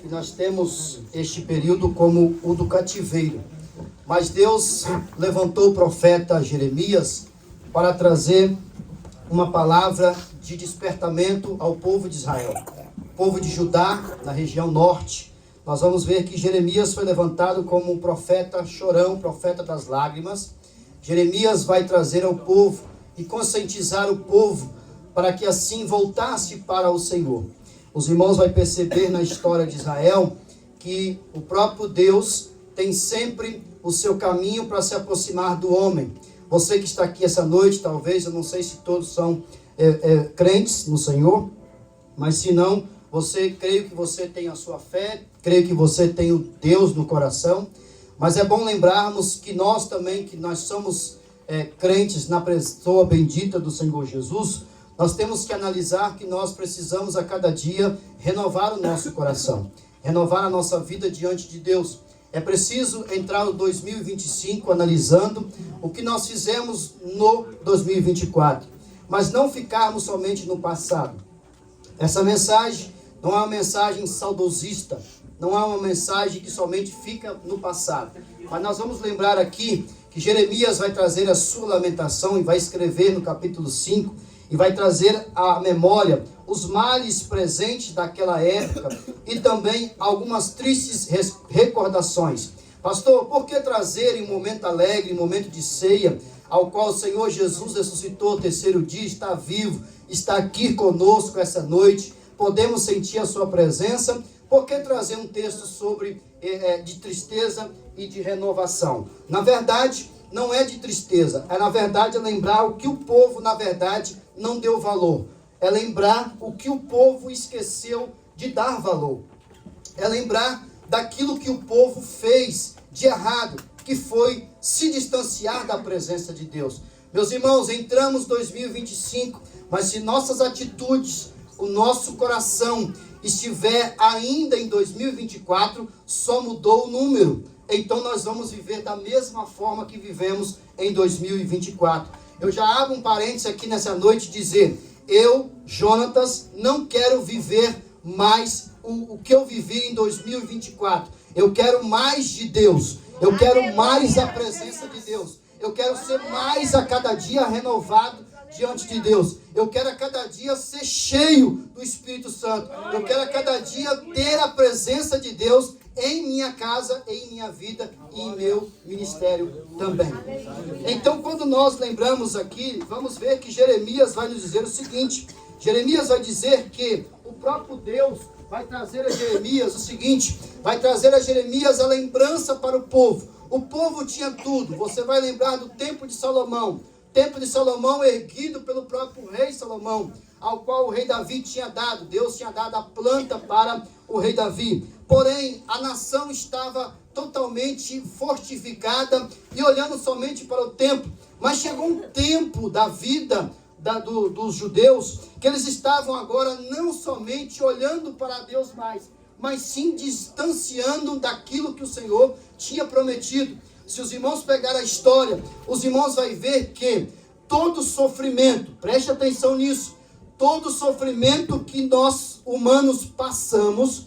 que nós temos este período como o do cativeiro. Mas Deus levantou o profeta Jeremias para trazer uma palavra de despertamento ao povo de Israel. O povo de Judá, na região norte. Nós vamos ver que Jeremias foi levantado como um profeta chorão, profeta das lágrimas. Jeremias vai trazer ao povo e conscientizar o povo para que assim voltasse para o Senhor. Os irmãos vão perceber na história de Israel que o próprio Deus tem sempre o seu caminho para se aproximar do homem. Você que está aqui essa noite, talvez, eu não sei se todos são crentes no Senhor, mas se não, creio que você tem a sua fé, creio que você tem o Deus no coração, mas é bom lembrarmos que nós também, que nós somos crentes na pessoa bendita do Senhor Jesus, nós temos que analisar que nós precisamos a cada dia renovar o nosso coração, renovar a nossa vida diante de Deus. É preciso entrar no 2025 analisando o que nós fizemos no 2024, mas não ficarmos somente no passado. Essa mensagem não é uma mensagem saudosista, não é uma mensagem que somente fica no passado. Mas nós vamos lembrar aqui que Jeremias vai trazer a sua lamentação e vai escrever no capítulo 5 e vai trazer à memória os males presentes daquela época e também algumas tristes recordações. Pastor, por que trazer em um momento alegre, em um momento de ceia, ao qual o Senhor Jesus ressuscitou o terceiro dia, está vivo, está aqui conosco essa noite, podemos sentir a sua presença? Por que trazer um texto sobre de tristeza e de renovação? Na verdade, não é de tristeza, na verdade é lembrar o que o povo, na verdade, não deu valor. É lembrar o que o povo esqueceu de dar valor. É lembrar daquilo que o povo fez de errado, que foi se distanciar da presença de Deus. Meus irmãos, entramos em 2025, mas se nossas atitudes, o nosso coração estiver ainda em 2024, só mudou o número. Então nós vamos viver da mesma forma que vivemos em 2024. Eu já abro um parênteses aqui nessa noite e dizer: eu, Jonatas, não quero viver mais o que eu vivi em 2024. Eu quero mais de Deus. Eu quero mais a presença de Deus. Eu quero ser mais a cada dia renovado diante de Deus. Eu quero a cada dia ser cheio do Espírito Santo. Eu quero a cada dia ter a presença de Deus em minha casa, em minha vida e em meu ministério também. Então, quando nós lembramos aqui, vamos ver que Jeremias vai nos dizer o seguinte. Jeremias vai dizer que o próprio Deus vai trazer a Jeremias o seguinte, vai trazer a Jeremias a lembrança para o povo. O povo tinha tudo. Você vai lembrar do templo de Salomão. Templo de Salomão erguido pelo próprio rei Salomão, ao qual o rei Davi tinha dado. Deus tinha dado a planta para o rei Davi. Porém, a nação estava totalmente fortificada e olhando somente para o templo. Mas chegou um tempo da vida dos judeus que eles estavam agora não somente olhando para Deus mais, mas sim distanciando daquilo que o Senhor tinha prometido. Se os irmãos pegarem a história, os irmãos vão ver que todo sofrimento, preste atenção nisso, todo sofrimento que nós humanos passamos,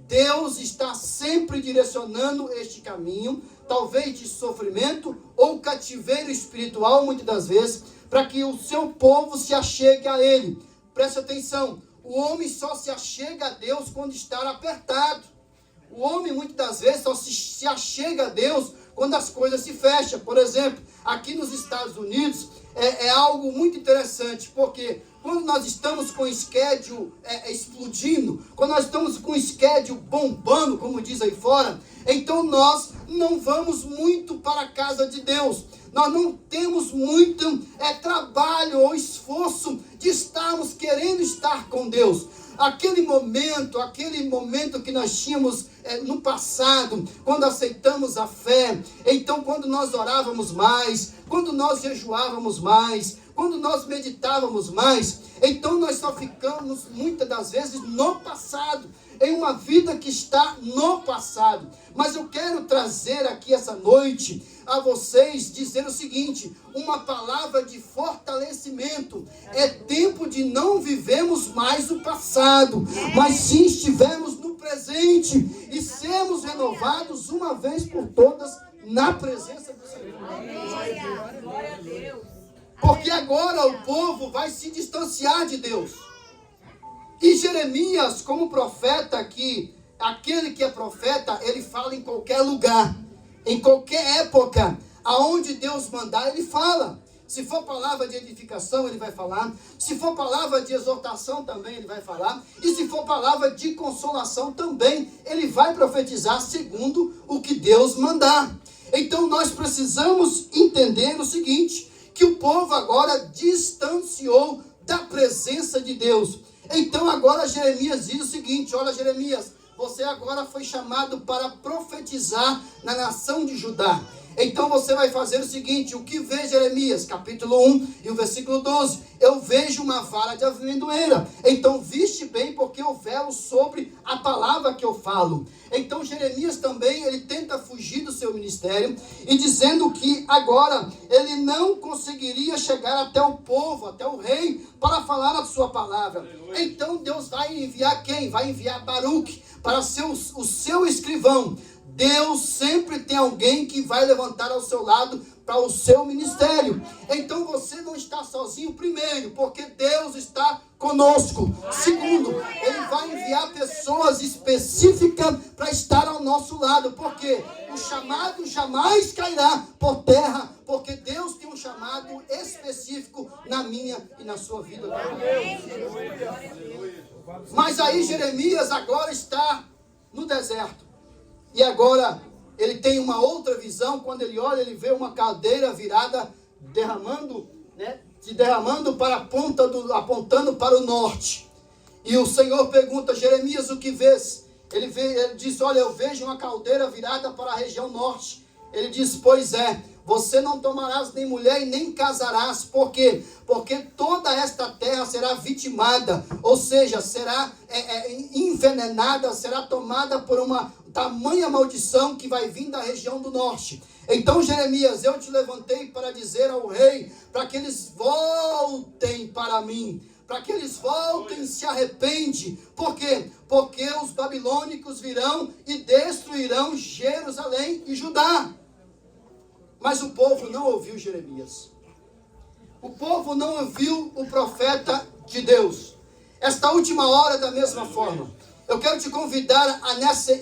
Deus está sempre direcionando este caminho, talvez de sofrimento ou cativeiro espiritual, muitas das vezes, para que o seu povo se achegue a Ele. Preste atenção, o homem só se achega a Deus quando está apertado. O homem, muitas das vezes, só se achega a Deus quando as coisas se fecham. Por exemplo, aqui nos Estados Unidos, é algo muito interessante, porque quando nós estamos com o schedule explodindo, quando nós estamos com o schedule bombando, como diz aí fora, então nós não vamos muito para a casa de Deus. Nós não temos muito trabalho ou esforço de estarmos querendo estar com Deus. Aquele momento que nós tínhamos no passado, quando aceitamos a fé, então quando nós orávamos mais, quando nós jejuávamos mais, quando nós meditávamos mais, então nós só ficamos muitas das vezes no passado. em uma vida que está no passado. Mas eu quero trazer aqui essa noite a vocês dizer o seguinte, uma palavra de fortalecimento. É tempo de não vivemos mais o passado, mas sim estivermos no presente e sermos renovados uma vez por todas na presença do Senhor. Glória a Deus. Porque agora o povo vai se distanciar de Deus. E Jeremias, como profeta aqui, aquele que é profeta, ele fala em qualquer lugar, em qualquer época, aonde Deus mandar, ele fala. Se for palavra de edificação, ele vai falar. Se for palavra de exortação, também ele vai falar. E se for palavra de consolação, também ele vai profetizar segundo o que Deus mandar. Então nós precisamos entender o seguinte, que o povo agora distanciou da presença de Deus. Então agora Jeremias diz o seguinte, olha Jeremias, você agora foi chamado para profetizar na nação de Judá. Então você vai fazer o seguinte, o que vê Jeremias, capítulo 1 e o versículo 12, eu vejo uma vara de amendoeira, então viste bem porque eu velo sobre a palavra que eu falo. Então Jeremias também, ele tenta fugir do seu ministério, e dizendo que agora ele não conseguiria chegar até o povo, até o rei, para falar a sua palavra. Então Deus vai enviar quem? Vai enviar Baruque para ser o seu escrivão. Deus sempre tem alguém que vai levantar ao seu lado para o seu ministério. Então você não está sozinho, primeiro, porque Deus está conosco. Segundo, Ele vai enviar pessoas específicas para estar ao nosso lado, porque o chamado jamais cairá por terra, porque Deus tem um chamado específico na minha e na sua vida. Mas aí Jeremias agora está no deserto. E agora ele tem uma outra visão, quando ele olha, ele vê uma caldeira virada, se derramando para a ponta apontando para o norte. E o Senhor pergunta, Jeremias, o que vês? Ele diz, olha, eu vejo uma caldeira virada para a região norte. Ele diz, pois é, você não tomarás nem mulher e nem casarás. Por quê? Porque toda esta terra será vitimada, ou seja, será envenenada, será tomada por uma tamanha maldição que vai vir da região do norte. Então Jeremias, eu te levantei para dizer ao rei, para que eles voltem para mim, para que eles voltem e se arrependem. Por quê? Porque os babilônicos virão e destruirão Jerusalém e Judá. Mas o povo não ouviu Jeremias. O povo não ouviu o profeta de Deus. Esta última hora, da mesma forma, eu quero te convidar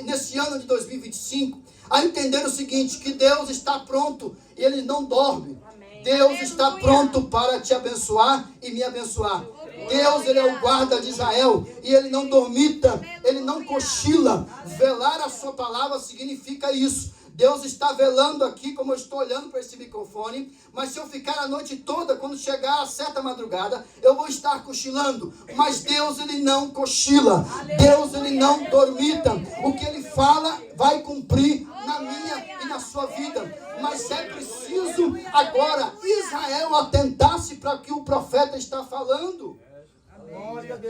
nesse ano de 2025 a entender o seguinte, que Deus está pronto e Ele não dorme. Amém. Deus está pronto para te abençoar e me abençoar. Deus, Ele é o guarda de Israel e Ele não dormita, Ele não cochila. Velar a sua palavra significa isso. Deus está velando aqui, como eu estou olhando para esse microfone, mas se eu ficar a noite toda, quando chegar a certa madrugada, eu vou estar cochilando. Mas Deus, Ele não cochila. Deus, Ele não dormita. O que Ele fala, vai cumprir na minha e na sua vida. Mas é preciso agora Israel atentar-se para o que o profeta está falando.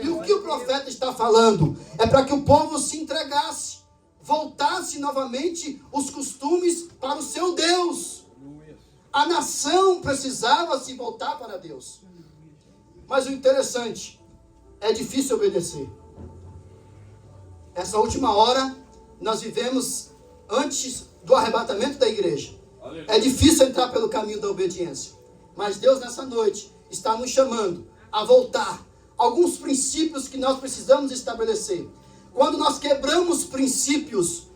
E o que o profeta está falando? É para que o povo se entregasse, voltasse novamente os costumes para o seu Deus. A nação precisava se voltar para Deus. Mas o interessante, é difícil obedecer. Essa última hora, nós vivemos antes do arrebatamento da igreja. É difícil entrar pelo caminho da obediência. Mas Deus nessa noite está nos chamando a voltar. Alguns princípios que nós precisamos estabelecer. Quando nós quebramos princípios,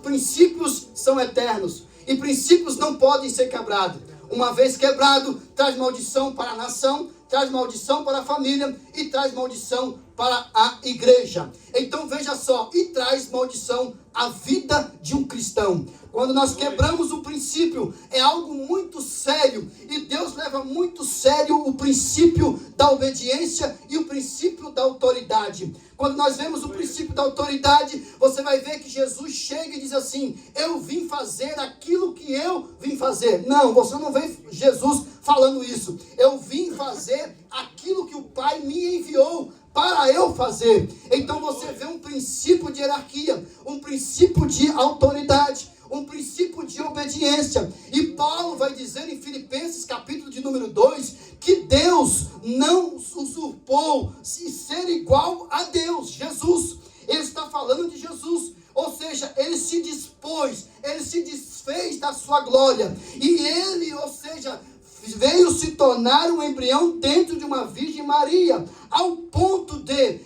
princípios são eternos. E princípios não podem ser quebrados. Uma vez quebrado, traz maldição para a nação, traz maldição para a família e traz maldição para a igreja. Então veja só, e traz maldição à vida de um cristão. Quando nós quebramos o princípio, é algo muito sério. E Deus leva muito sério o princípio da obediência e o princípio da autoridade. Quando nós vemos o princípio da autoridade, você vai ver que Jesus chega e diz assim, eu vim fazer aquilo que eu vim fazer. Não, você não vê Jesus falando isso. Eu vim fazer aquilo que o Pai me enviou para eu fazer. Então você vê um princípio de hierarquia, um princípio de autoridade, um princípio de obediência. E Paulo vai dizer em Filipenses capítulo de número 2, que Deus não usurpou ser igual a Deus, Jesus. Ele está falando de Jesus, ou seja, ele se dispôs, ele se desfez da sua glória, e ele, ou seja, veio se tornar um embrião dentro de uma Virgem Maria, ao ponto de,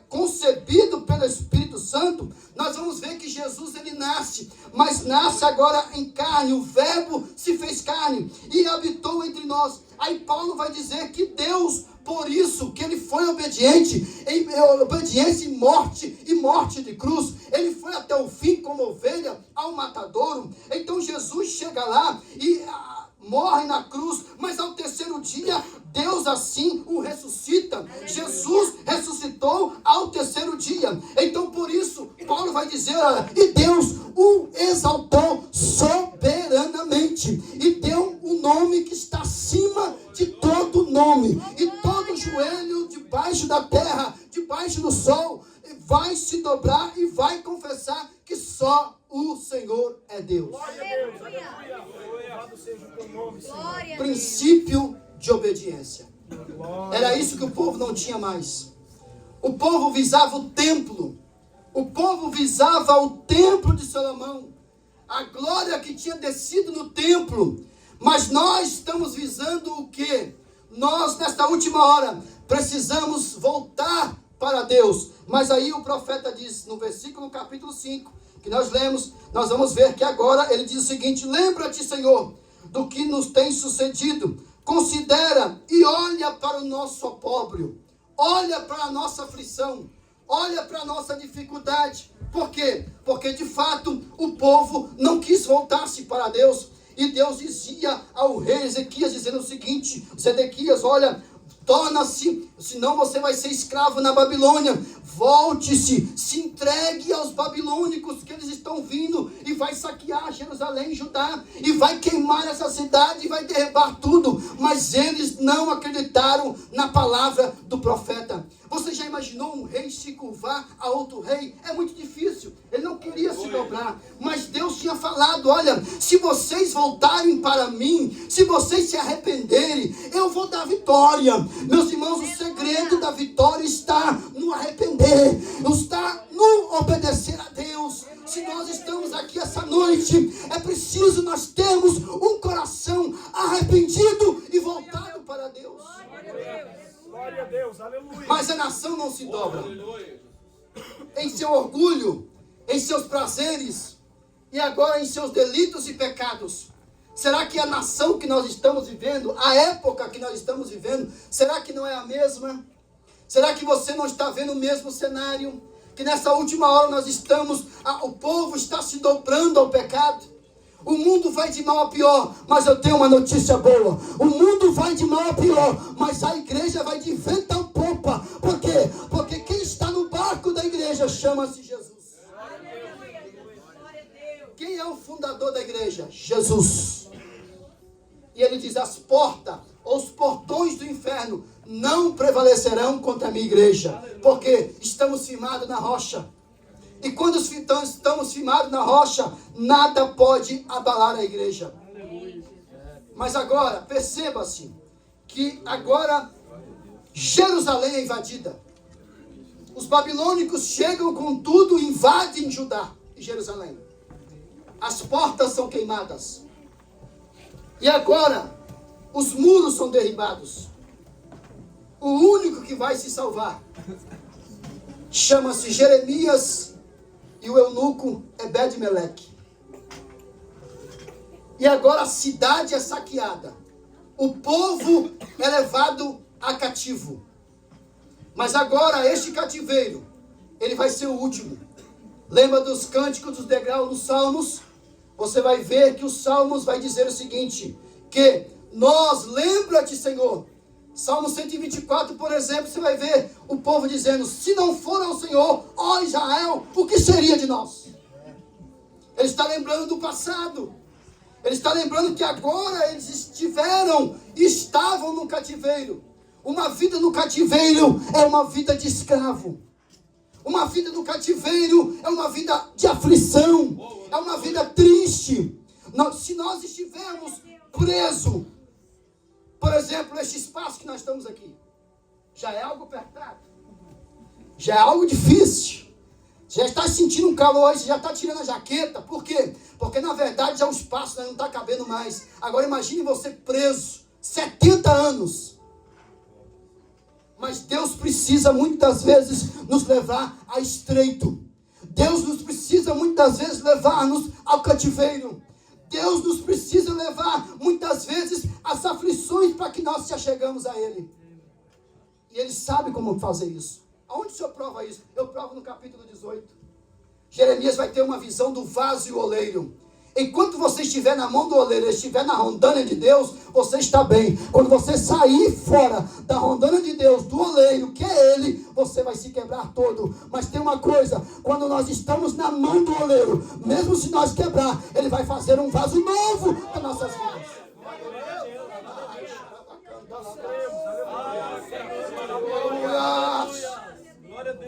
concebido pelo Espírito Santo. Nós vamos ver que Jesus, ele nasce, mas nasce agora em carne, o Verbo se fez carne e habitou entre nós. Aí Paulo vai dizer que Deus, por isso que ele foi obediente, em obediência e morte de cruz, ele foi até o fim como ovelha ao matadouro. Então Jesus chega lá e morre na cruz, mas ao terceiro dia, Deus assim o ressuscita. Jesus ressuscitou ao terceiro dia. Então por isso, Paulo vai dizer, e Deus o exaltou soberanamente, e deu um nome que está acima de todo nome, e todo joelho debaixo da terra, debaixo do sol, vai se dobrar e vai confessar que só o Senhor é Deus. Glória a Deus, aleluia. Louvado seja o teu nome, Senhor. Princípio de obediência. Era isso que o povo não tinha mais. O povo visava o templo. O povo visava o templo de Salomão. A glória que tinha descido no templo. Mas nós estamos visando o quê? Nós, nesta última hora, precisamos voltar para Deus. Mas aí o profeta diz, no versículo capítulo 5, que nós lemos, nós vamos ver que agora ele diz o seguinte: lembra-te, Senhor, do que nos tem sucedido. Considera e olha para o nosso opróbrio. Olha para a nossa aflição. Olha para a nossa dificuldade. Por quê? Porque de fato o povo não quis voltar-se para Deus. E Deus dizia ao rei Ezequias, dizendo o seguinte: Zedequias, olha, torna-se, senão você vai ser escravo na Babilônia. Volte-se, se entregue aos babilônicos, que eles estão vindo e vai saquear Jerusalém, Judá, e vai queimar essa cidade e vai derrubar tudo. Mas eles não acreditaram na palavra do profeta. Você já imaginou um rei se curvar a outro rei? É muito difícil. Ele não queria se dobrar. Mas Deus tinha falado: olha, se vocês voltarem para mim, se vocês se arrependerem, eu vou dar vitória. Meus irmãos, o segredo da vitória está no arrepender, está no obedecer a Deus. Se nós estamos aqui essa noite, é preciso nós termos um coração arrependido e voltado para Deus. Glória a Deus, aleluia. Mas a nação não se dobra em seu orgulho, em seus prazeres e agora em seus delitos e pecados. Será que a nação que nós estamos vivendo, a época que nós estamos vivendo, será que não é a mesma? Será que você não está vendo o mesmo cenário? Que nessa última hora nós estamos, o povo está se dobrando ao pecado. O mundo vai de mal a pior, mas eu tenho uma notícia boa. O mundo vai de mal a pior, mas a igreja vai de vento em popa. Por quê? Porque quem está no barco da igreja chama-se Jesus. Quem é o fundador da igreja? Jesus. E ele diz: as portas, os portões do inferno não prevalecerão contra a minha igreja. Porque estamos firmados na rocha. E quando estamos firmados na rocha, nada pode abalar a igreja. Mas agora, perceba-se que agora Jerusalém é invadida. Os babilônicos chegam com tudo e invadem Judá e Jerusalém. As portas são queimadas. E agora, os muros são derribados. O único que vai se salvar chama-se Jeremias e o eunuco Ebed-Meleque. E agora a cidade é saqueada. O povo é levado a cativo. Mas agora este cativeiro, ele vai ser o último. Lembra dos cânticos dos degraus dos salmos? Você vai ver que os salmos vai dizer o seguinte, que nós, lembra-te, Senhor. Salmo 124, por exemplo, você vai ver o povo dizendo: se não for ao Senhor, ó Israel, o que seria de nós? Ele está lembrando do passado. Ele está lembrando que agora eles estavam no cativeiro. Uma vida no cativeiro é uma vida de escravo. Uma vida no cativeiro é uma vida de aflição. É uma vida triste. Se nós estivermos presos, por exemplo, este espaço que nós estamos aqui, já é algo apertado. Já é algo difícil. Já está sentindo um calor aí, você já está tirando a jaqueta. Por quê? Porque na verdade já o espaço não está cabendo mais. Agora imagine você preso, 70 anos. Mas Deus precisa muitas vezes nos levar a estreito. Deus nos precisa muitas vezes levar-nos ao cativeiro. Deus nos precisa levar muitas vezes às aflições para que nós se achegamos a Ele. E Ele sabe como fazer isso. Aonde o Senhor prova isso? Eu provo no capítulo 18. Jeremias vai ter uma visão do vaso e o oleiro. Enquanto você estiver na mão do oleiro, estiver na rondânia de Deus, você está bem. Quando você sair fora da rondânia de Deus, do oleiro, que é Ele, você vai se quebrar todo. Mas tem uma coisa, quando nós estamos na mão do oleiro, mesmo se nós quebrar, Ele vai fazer um vaso novo para nossas vidas.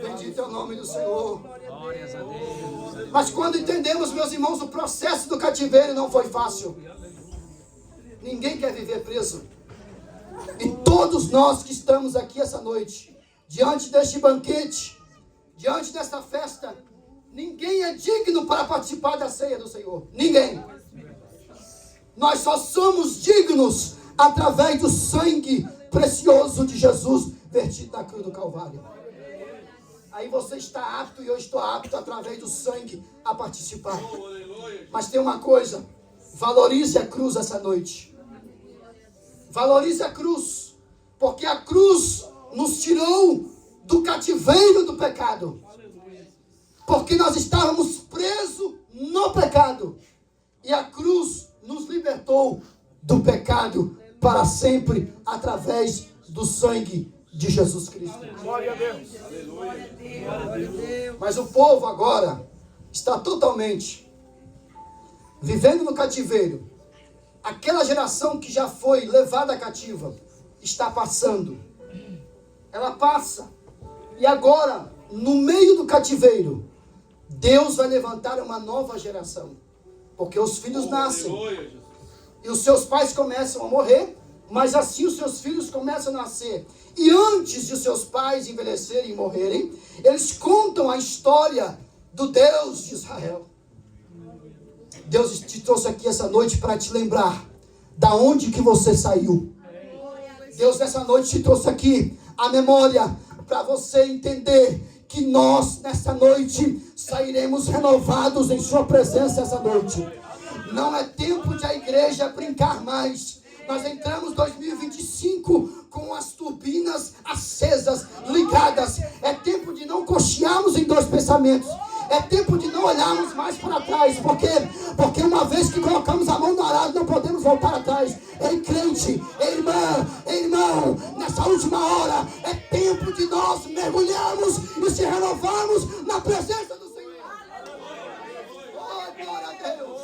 Bendito é o nome do Senhor. Glórias a Deus. Mas quando entendemos, meus irmãos, o processo do cativeiro não foi fácil. Ninguém quer viver preso. E todos nós que estamos aqui essa noite, diante deste banquete, diante desta festa, ninguém é digno para participar da ceia do Senhor. Ninguém. Nós só somos dignos através do sangue precioso de Jesus vertido na cruz do Calvário. Aí você está apto e eu estou apto através do sangue a participar. Mas tem uma coisa, valorize a cruz essa noite. Valorize a cruz, porque a cruz nos tirou do cativeiro do pecado. Porque nós estávamos presos no pecado. E a cruz nos libertou do pecado para sempre através do sangue de Jesus Cristo. Glória a Deus. Mas o povo agora está totalmente vivendo no cativeiro. Aquela geração que já foi levada cativa está passando. Ela passa. E agora, no meio do cativeiro, Deus vai levantar uma nova geração. Porque os filhos nascem. E os seus pais começam a morrer. Mas assim os seus filhos começam a nascer. E antes de os seus pais envelhecerem e morrerem, eles contam a história do Deus de Israel. Deus te trouxe aqui essa noite para te lembrar da onde que você saiu. Deus nessa noite te trouxe aqui a memória para você entender que nós nessa noite sairemos renovados em sua presença essa noite. Não é tempo de a igreja brincar mais. Nós entramos 2025 com as turbinas acesas, ligadas. É tempo de não cochearmos em dois pensamentos. É tempo de não olharmos mais para trás. Por quê? Porque uma vez que colocamos a mão no arado, não podemos voltar atrás. Ei, crente, ei, irmã, ei, irmão, nessa última hora, é tempo de nós mergulharmos e se renovarmos na presença do Senhor. Oh, glória a Deus.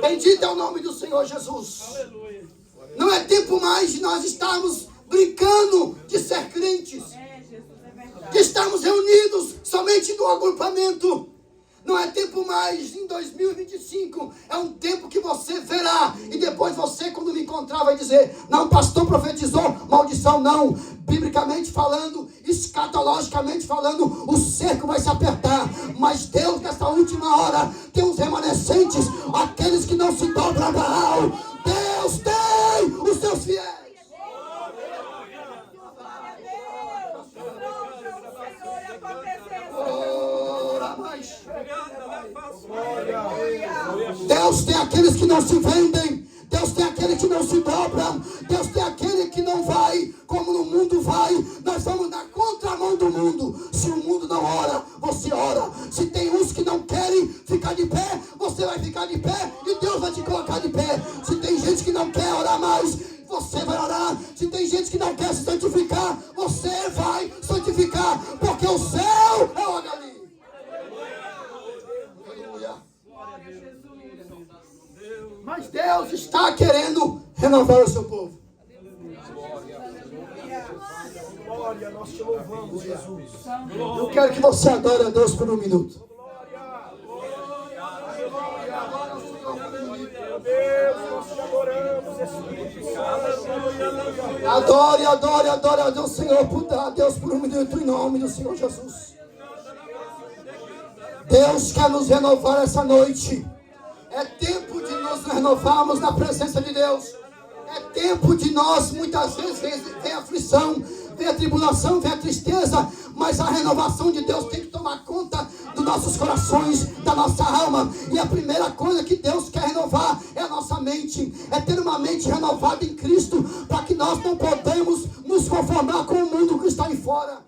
Bendito é o nome do Senhor Jesus. Não é tempo mais de nós estarmos brincando de ser crentes. De estarmos reunidos somente no agrupamento. Não é tempo mais em 2025. É um tempo que você verá. E depois você, quando me encontrar, vai dizer: não, pastor profetizou maldição. Não. Biblicamente falando, escatologicamente falando, o cerco vai se apertar. Mas Deus, nessa última hora, tem os remanescentes, aqueles que não se dobram a Baal. Deus tem os seus fiéis. Deus tem aqueles que não se vendem. Deus tem aquele que não se dobra. Deus tem aquele que não vai como no mundo vai. Nós vamos na contramão do mundo. Se o mundo não ora, você ora. Se tem uns que não querem ficar de pé, você vai ficar de pé e Deus vai te colocar de pé. Se tem gente que não quer orar mais, você vai orar. Se tem gente que não quer se santificar, você vai santificar. Porque o céu é o ali. Mas Deus está querendo renovar o seu povo. Eu quero que você adore a Deus por um minuto. Adore a Deus, Senhor, a Deus por um minuto em nome do Senhor Jesus. Deus quer nos renovar essa noite. É tempo de nos renovarmos na presença de Deus. É tempo de nós, muitas vezes, vem a aflição, vem a tribulação, vem a tristeza, mas a renovação de Deus tem que tomar conta dos nossos corações, da nossa alma. E a primeira coisa que Deus quer renovar é a nossa mente. É ter uma mente renovada em Cristo, para que nós não podemos nos conformar com o mundo que está aí fora.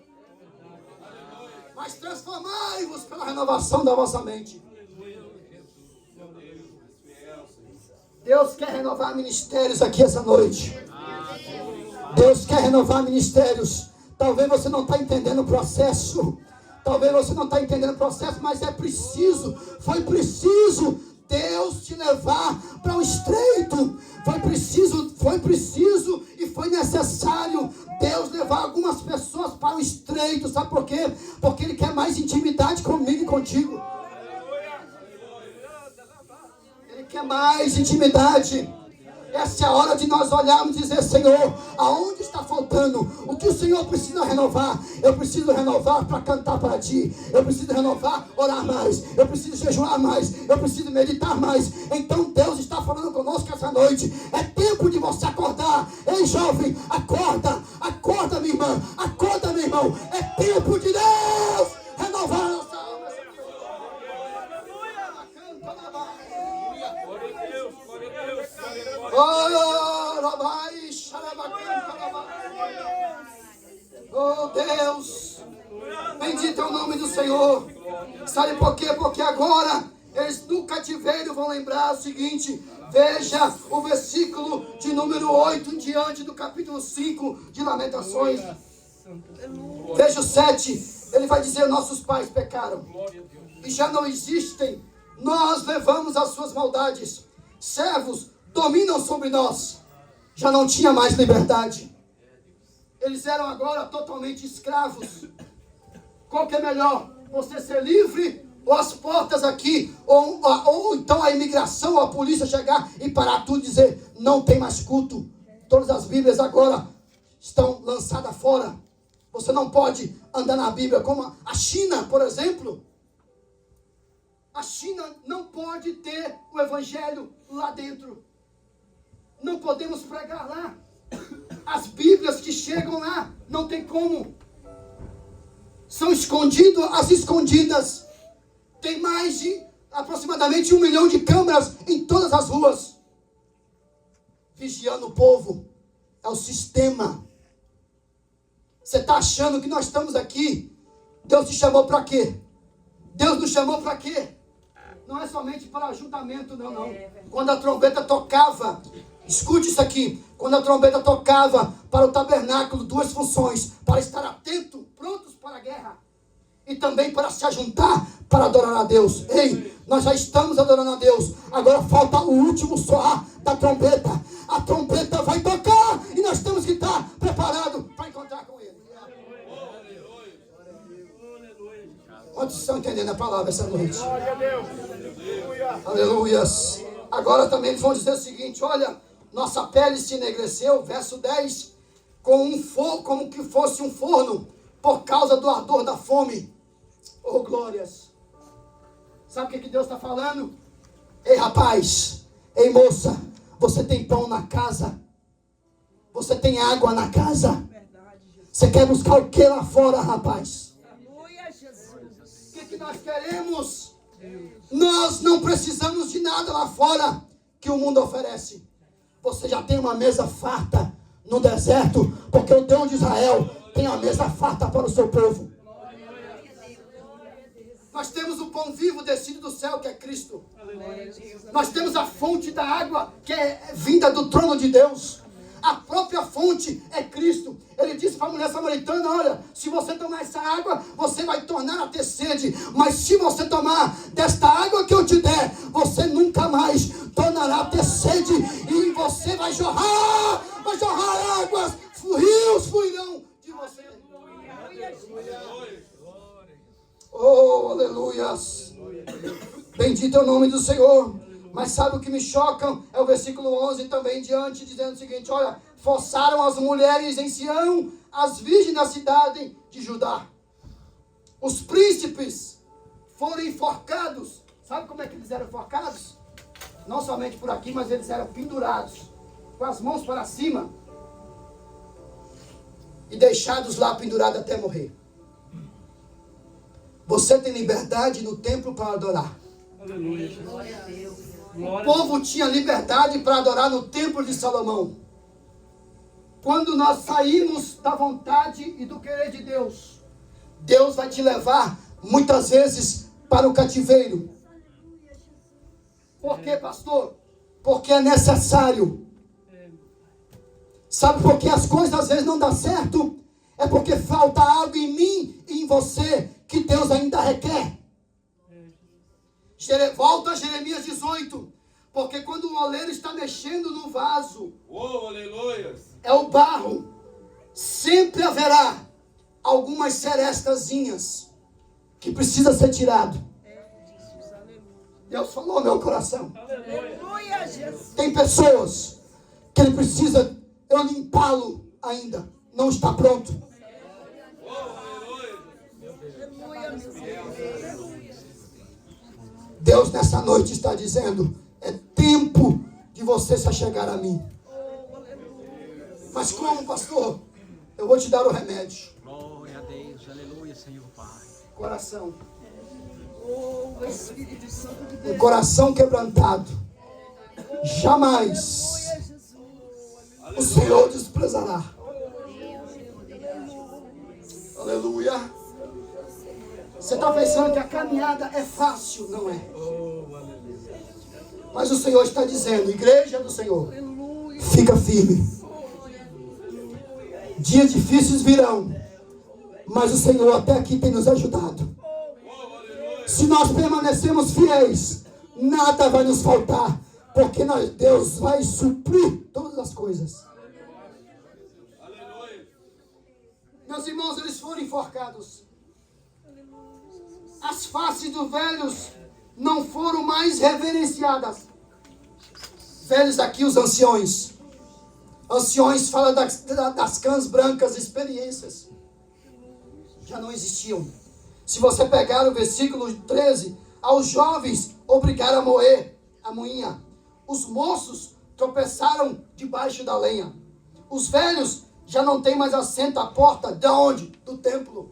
Mas transformai-vos pela renovação da vossa mente. Deus quer renovar ministérios aqui essa noite. Deus quer renovar ministérios. Talvez você não está entendendo o processo. Talvez você não está entendendo o processo, mas é preciso. Foi preciso Deus te levar para o estreito. Foi preciso e foi necessário Deus levar algumas pessoas para o estreito. Sabe por quê? Porque Ele quer mais intimidade comigo e contigo. Ele quer mais intimidade. Essa é a hora de nós olharmos e dizer: Senhor, aonde está faltando? O que o Senhor precisa renovar? Eu preciso renovar para cantar para Ti. Eu preciso renovar, orar mais. Eu preciso jejuar mais. Eu preciso meditar mais. Então Deus está falando conosco essa noite. É tempo de você acordar. Ei, jovem, acorda. Acorda, minha irmã. Acorda, meu irmão. É tempo de Deus renovar a nossa alma. Oh Deus, bendito é o nome do Senhor. Sabe por quê? Porque agora eles no cativeiro vão lembrar o seguinte. Veja o versículo de número 8 em diante do capítulo 5 de Lamentações. Veja o 7. Ele vai dizer: nossos pais pecaram e já não existem. Nós levamos as suas maldades. Servos dominam sobre nós. Já não tinha mais liberdade. Eles eram agora totalmente escravos. Qual que é melhor? Você ser livre ou as portas aqui? Ou então a imigração, ou a polícia chegar e parar tudo e dizer: não tem mais culto. Todas as Bíblias agora estão lançadas fora. Você não pode andar na Bíblia como a China, por exemplo. A China não pode ter o Evangelho lá dentro. Não podemos pregar lá. As Bíblias que chegam lá, não tem como. São escondidas, as escondidas. Tem mais de aproximadamente 1 milhão de câmeras em todas as ruas. Vigiando o povo. É o sistema. Você está achando que nós estamos aqui? Deus te chamou para quê? Deus nos chamou para quê? Não é somente para ajuntamento, não. Quando a trombeta tocava, escute isso aqui. Quando a trombeta tocava para o tabernáculo, 2 funções: para estar atento, prontos para a guerra, e também para se ajuntar para adorar a Deus. Ei, nós já estamos adorando a Deus. Agora falta o último soar da trombeta. A trombeta vai tocar e nós temos que estar preparados para encontrar com Ele. Quantos estão entendendo a palavra essa noite? Glória a Deus. Aleluias. Agora também eles vão dizer o seguinte: olha, nossa pele se enegreceu, verso 10, como que fosse um forno, por causa do ardor da fome. Oh, glórias. Sabe o que Deus está falando? Ei, rapaz, ei, moça, você tem pão na casa? Você tem água na casa? Você quer buscar o que lá fora, rapaz? O que nós queremos? Nós não precisamos de nada lá fora que o mundo oferece. Você já tem uma mesa farta no deserto, porque o Deus de Israel tem a mesa farta para o seu povo. Nós temos o pão vivo descido do céu, que é Cristo. Nós temos a fonte da água, que é vinda do trono de Deus. A própria fonte é Cristo. Ele disse para a mulher samaritana: olha, se você tomar essa água, você vai tornar a ter sede. Mas se você tomar desta água que eu te der, você nunca mais tornará a ter sede. E você vai jorrar águas, rios fluirão de você. Aleluias. Bendito é o nome do Senhor. Mas sabe o que me choca? É o versículo 11 também diante, dizendo o seguinte: olha, forçaram as mulheres em Sião, as virgens da cidade de Judá. Os príncipes foram enforcados. Sabe como é que eles eram enforcados? Não somente por aqui, mas eles eram pendurados, com as mãos para cima, e deixados lá pendurados até morrer. Você tem liberdade no templo para adorar. Aleluia, glória a Deus. O povo tinha liberdade para adorar no templo de Salomão. Quando nós saímos da vontade e do querer de Deus, Deus vai te levar muitas vezes para o cativeiro. Por quê, pastor? Porque é necessário. Sabe por que as coisas às vezes não dão certo? É porque falta algo em mim e em você que Deus ainda requer. Volta a Jeremias 18. Porque quando o oleiro está mexendo no vaso, é o barro, sempre haverá algumas serestazinhas que precisa ser tirado. Deus falou no meu coração. Aleluia, Jesus. Tem pessoas que ele precisa eu limpá-lo ainda. Não está pronto. Deus nessa noite está dizendo: é tempo de você se achegar a mim. Mas como, pastor? Eu vou te dar o remédio. Glória a Deus, aleluia, Senhor Pai. Coração. Oh, Espírito Santo de Deus. Um coração quebrantado. Jamais o Senhor desprezará. Aleluia. Você está pensando que a caminhada é fácil? Não é. Mas o Senhor está dizendo: igreja do Senhor, fica firme. Dias difíceis virão, mas o Senhor até aqui tem nos ajudado. Se nós permanecemos fiéis, nada vai nos faltar, porque Deus vai suprir todas as coisas. Meus irmãos, eles foram enforcados. As faces dos velhos não foram mais reverenciadas. Velhos aqui, os anciões. Anciões fala das cãs brancas, experiências. Já não existiam. Se você pegar o versículo 13, aos jovens obrigaram a moer a moinha. Os moços tropeçaram debaixo da lenha. Os velhos já não têm mais assento à porta. De onde? Do templo.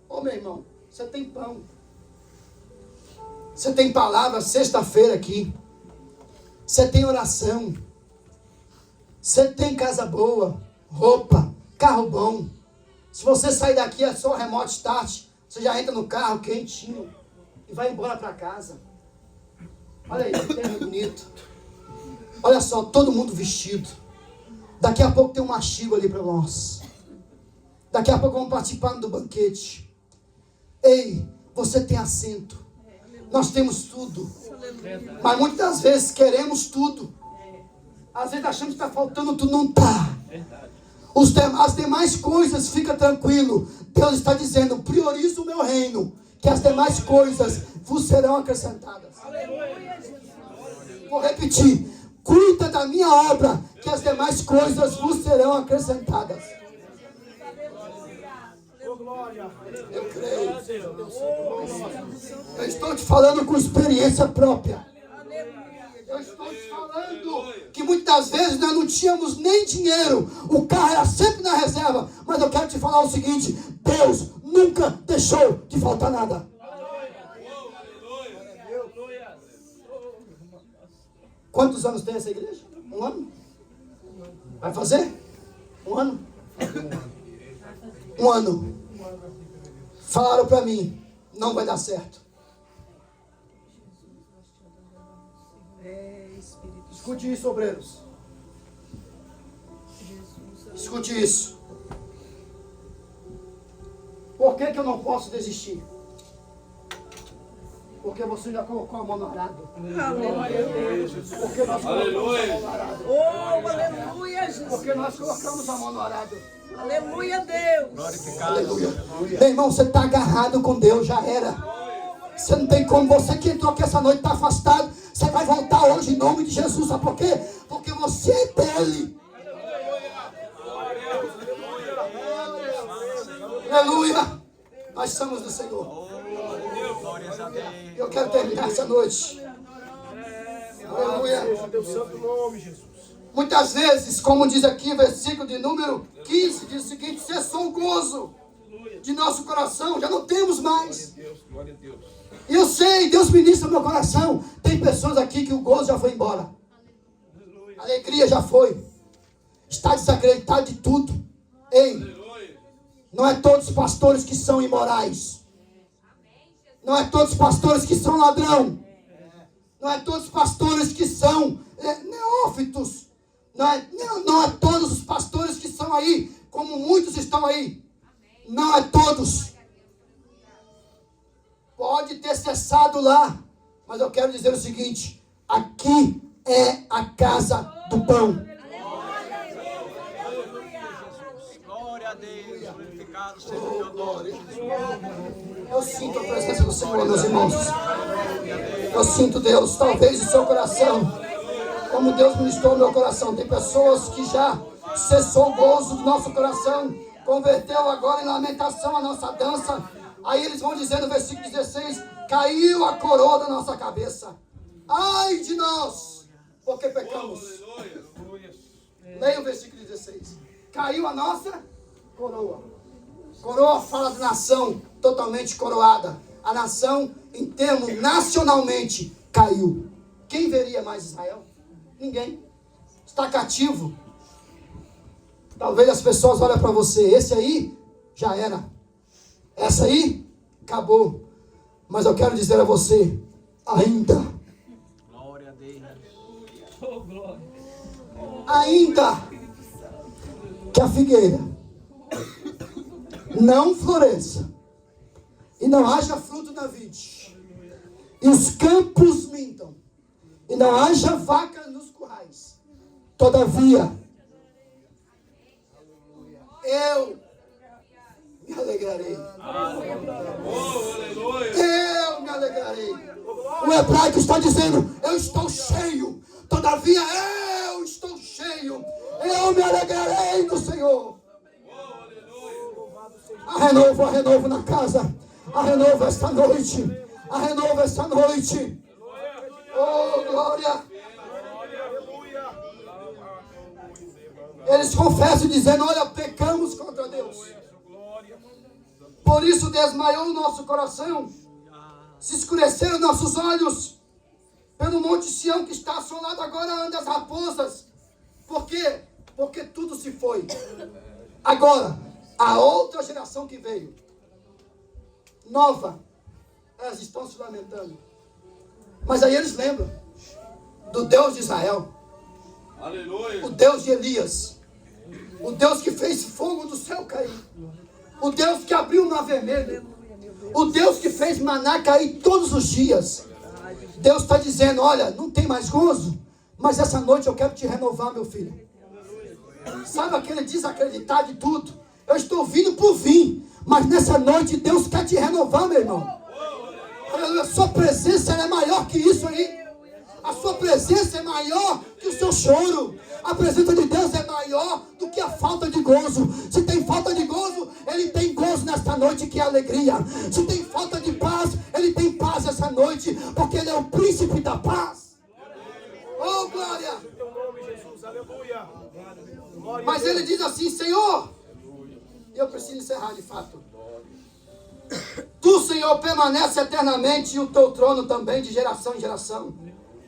Ô meu irmão, você tem pão. Você tem palavra sexta-feira aqui. Você tem oração. Você tem casa boa, roupa, carro bom. Se você sair daqui é só remote start. Você já entra no carro quentinho e vai embora para casa. Olha aí, que terra bonito. Olha só, todo mundo vestido. Daqui a pouco tem um machigo ali para nós. Daqui a pouco vamos participar do banquete. Ei, você tem assento. Nós temos tudo. Mas muitas das vezes queremos tudo. Às vezes achamos que está faltando tudo. Não está. As demais coisas, fica tranquilo. Deus está dizendo: prioriza o meu reino, que as demais coisas vos serão acrescentadas. Vou repetir: cuida da minha obra, que as demais coisas vos serão acrescentadas. Eu creio. Eu estou te falando com experiência própria. Eu estou te falando que muitas vezes nós não tínhamos nem dinheiro. O carro era sempre na reserva. Mas eu quero te falar o seguinte: Deus nunca deixou de faltar nada. Quantos anos tem essa igreja? 1 ano? Vai fazer? 1 ano? 1 ano. Falaram para mim: não vai dar certo. Escute isso, obreiros. Escute isso. Por que eu não posso desistir? Porque você já colocou a mão no arado. Porque nós colocamos a mão no arado. Oh, aleluia, Jesus. Porque nós colocamos a mão no arado. Aleluia, Deus. Aleluia. Meu irmão, você está agarrado com Deus, já era. Você não tem como, você que entrou aqui essa noite está afastado, você vai voltar hoje em nome de Jesus. Sabe por quê? Porque você é dele. Aleluia. Nós somos do Senhor. Eu quero terminar essa noite. Aleluia. Muitas vezes, como diz aqui o versículo de número 15, diz o seguinte: cessou o gozo de nosso coração, já não temos mais. E eu sei, Deus ministra no meu coração. Tem pessoas aqui que o gozo já foi embora. A alegria já foi. Está desacreditado de tudo. Ei, não é todos os pastores que são imorais. Não é todos os pastores que são ladrão. Não é todos os pastores que são neófitos. Não é todos os pastores que são aí, como muitos estão aí. Não é todos. Pode ter cessado lá, mas eu quero dizer o seguinte: aqui é a casa do pão. Glória a Deus, glorificado seja o teu nome. Eu sinto a presença do Senhor, meus irmãos. Eu sinto Deus, talvez o seu coração, como Deus ministrou no meu coração. Tem pessoas que já cessou o gozo do nosso coração, converteu agora em lamentação a nossa dança. Aí eles vão dizer no versículo 16: caiu a coroa da nossa cabeça. Ai de nós, porque pecamos. Leia o versículo 16. Caiu a nossa coroa. Coroa fala de nação totalmente coroada. A nação, em termos nacionalmente, caiu. Quem veria mais Israel? Ninguém. Está cativo. Talvez as pessoas olhem para você: esse aí já era. Essa aí acabou. Mas eu quero dizer a você: ainda. Glória a Deus. Ainda que a figueira não floresça e não haja fruto na vide, e os campos mintam, e não haja vaca nos currais, todavia eu me alegrarei. Eu me alegrarei. O hebraico está dizendo: eu estou cheio, todavia eu estou cheio. Eu me alegrarei do Senhor. Há renovo na casa. Há renovo esta noite. Há renovo esta noite. Oh, glória. Eles confessam dizendo: olha, pecamos contra Deus. Por isso desmaiou o nosso coração, se escureceram nossos olhos. Pelo monte Sião que está assolado agora andam as raposas. Por quê? Porque tudo se foi. Agora, a outra geração que veio, nova, elas estão se lamentando. Mas aí eles lembram do Deus de Israel. Aleluia. O Deus de Elias. O Deus que fez fogo do céu cair. O Deus que abriu o mar vermelho. O Deus que fez maná cair todos os dias. Deus está dizendo: olha, não tem mais gozo, mas essa noite eu quero te renovar, meu filho. Sabe aquele desacreditar de tudo? Eu estou vindo por vir, mas nessa noite Deus quer te renovar, meu irmão. A sua presença é maior que isso aí. A sua presença é maior que o seu choro. A presença de Deus é maior do que a falta de gozo. Se tem falta de gozo, Ele tem gozo nesta noite, que é alegria. Se tem falta de paz, Ele tem paz essa noite, porque Ele é o príncipe da paz. Oh, glória! Mas Ele diz assim: Senhor, eu preciso encerrar de fato. Tu, Senhor, permanece eternamente, e o teu trono também de geração em geração.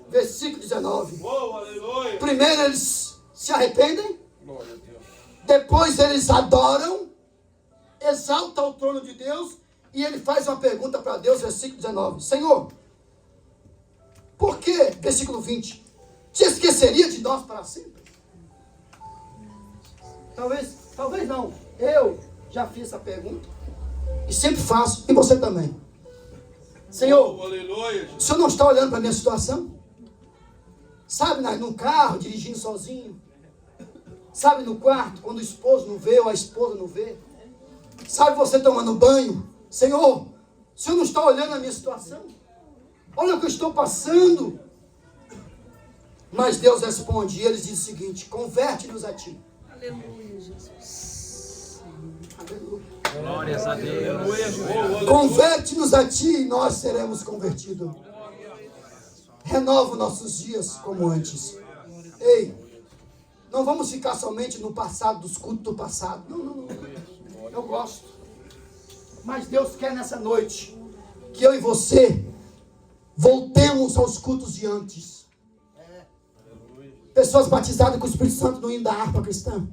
Versículo 19. Primeiro eles se arrependem, depois eles adoram, exaltam o trono de Deus, e ele faz uma pergunta para Deus, versículo 19. Senhor, por que, versículo 20, te esqueceria de nós para sempre? Talvez não. Eu já fiz essa pergunta, e sempre faço, e você também. Senhor, o Senhor não está olhando para a minha situação? Sabe, no carro, dirigindo sozinho. Sabe, no quarto, quando o esposo não vê ou a esposa não vê. Sabe, você tomando banho. Senhor, O Senhor não está olhando a minha situação? Olha o que eu estou passando. Mas Deus responde, e ele diz o seguinte: converte-nos a ti. Aleluia, Jesus. Aleluia. Glórias a Deus. Converte-nos a ti e nós seremos convertidos. Renova nossos dias como antes. Ei, não vamos ficar somente no passado, dos cultos do passado. Não. Eu gosto. Mas Deus quer nessa noite que eu e você voltemos aos cultos de antes. Pessoas batizadas com o Espírito Santo no hino da harpa cristã.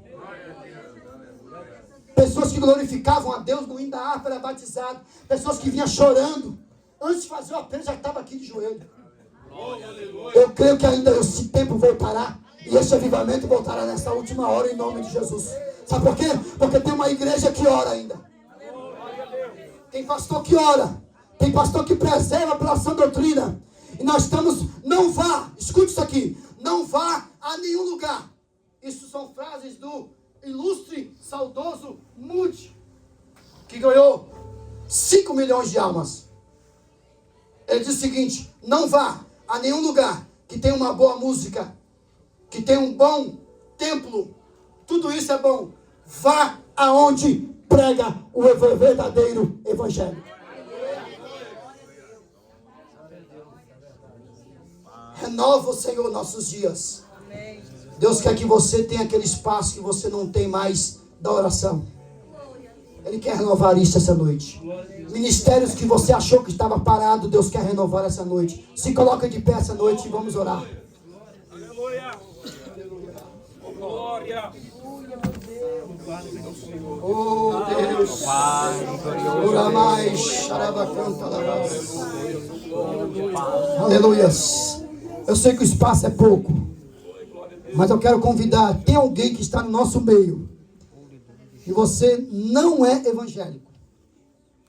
Pessoas que glorificavam a Deus no hino da harpa era batizado. Pessoas que vinham chorando. Antes de fazer o apelo já estava aqui de joelho. Eu creio que ainda esse tempo voltará. E esse avivamento voltará nessa última hora em nome de Jesus. Sabe por quê? Porque tem uma igreja que ora ainda. Tem pastor que ora. Tem pastor que preserva pela sã doutrina. E nós estamos, não vá, escute isso aqui, não vá a nenhum lugar. Isso são frases do ilustre, saudoso Moody, que ganhou 5 milhões de almas. Ele diz o seguinte: não vá a nenhum lugar que tenha uma boa música, que tenha um bom templo, tudo isso é bom. Vá aonde prega o verdadeiro evangelho. Renova o Senhor nossos dias. Deus quer que você tenha aquele espaço que você não tem mais da oração. Ele quer renovar isso essa noite. Ministérios que você achou que estava parado, Deus quer renovar essa noite. Se coloca de pé essa noite e vamos orar. Aleluia. Glória. Oh Deus. Ora mais, xarabacanta, aleluias. Eu sei que o espaço é pouco, mas eu quero convidar. Tem alguém que está no nosso meio e você não é evangélico.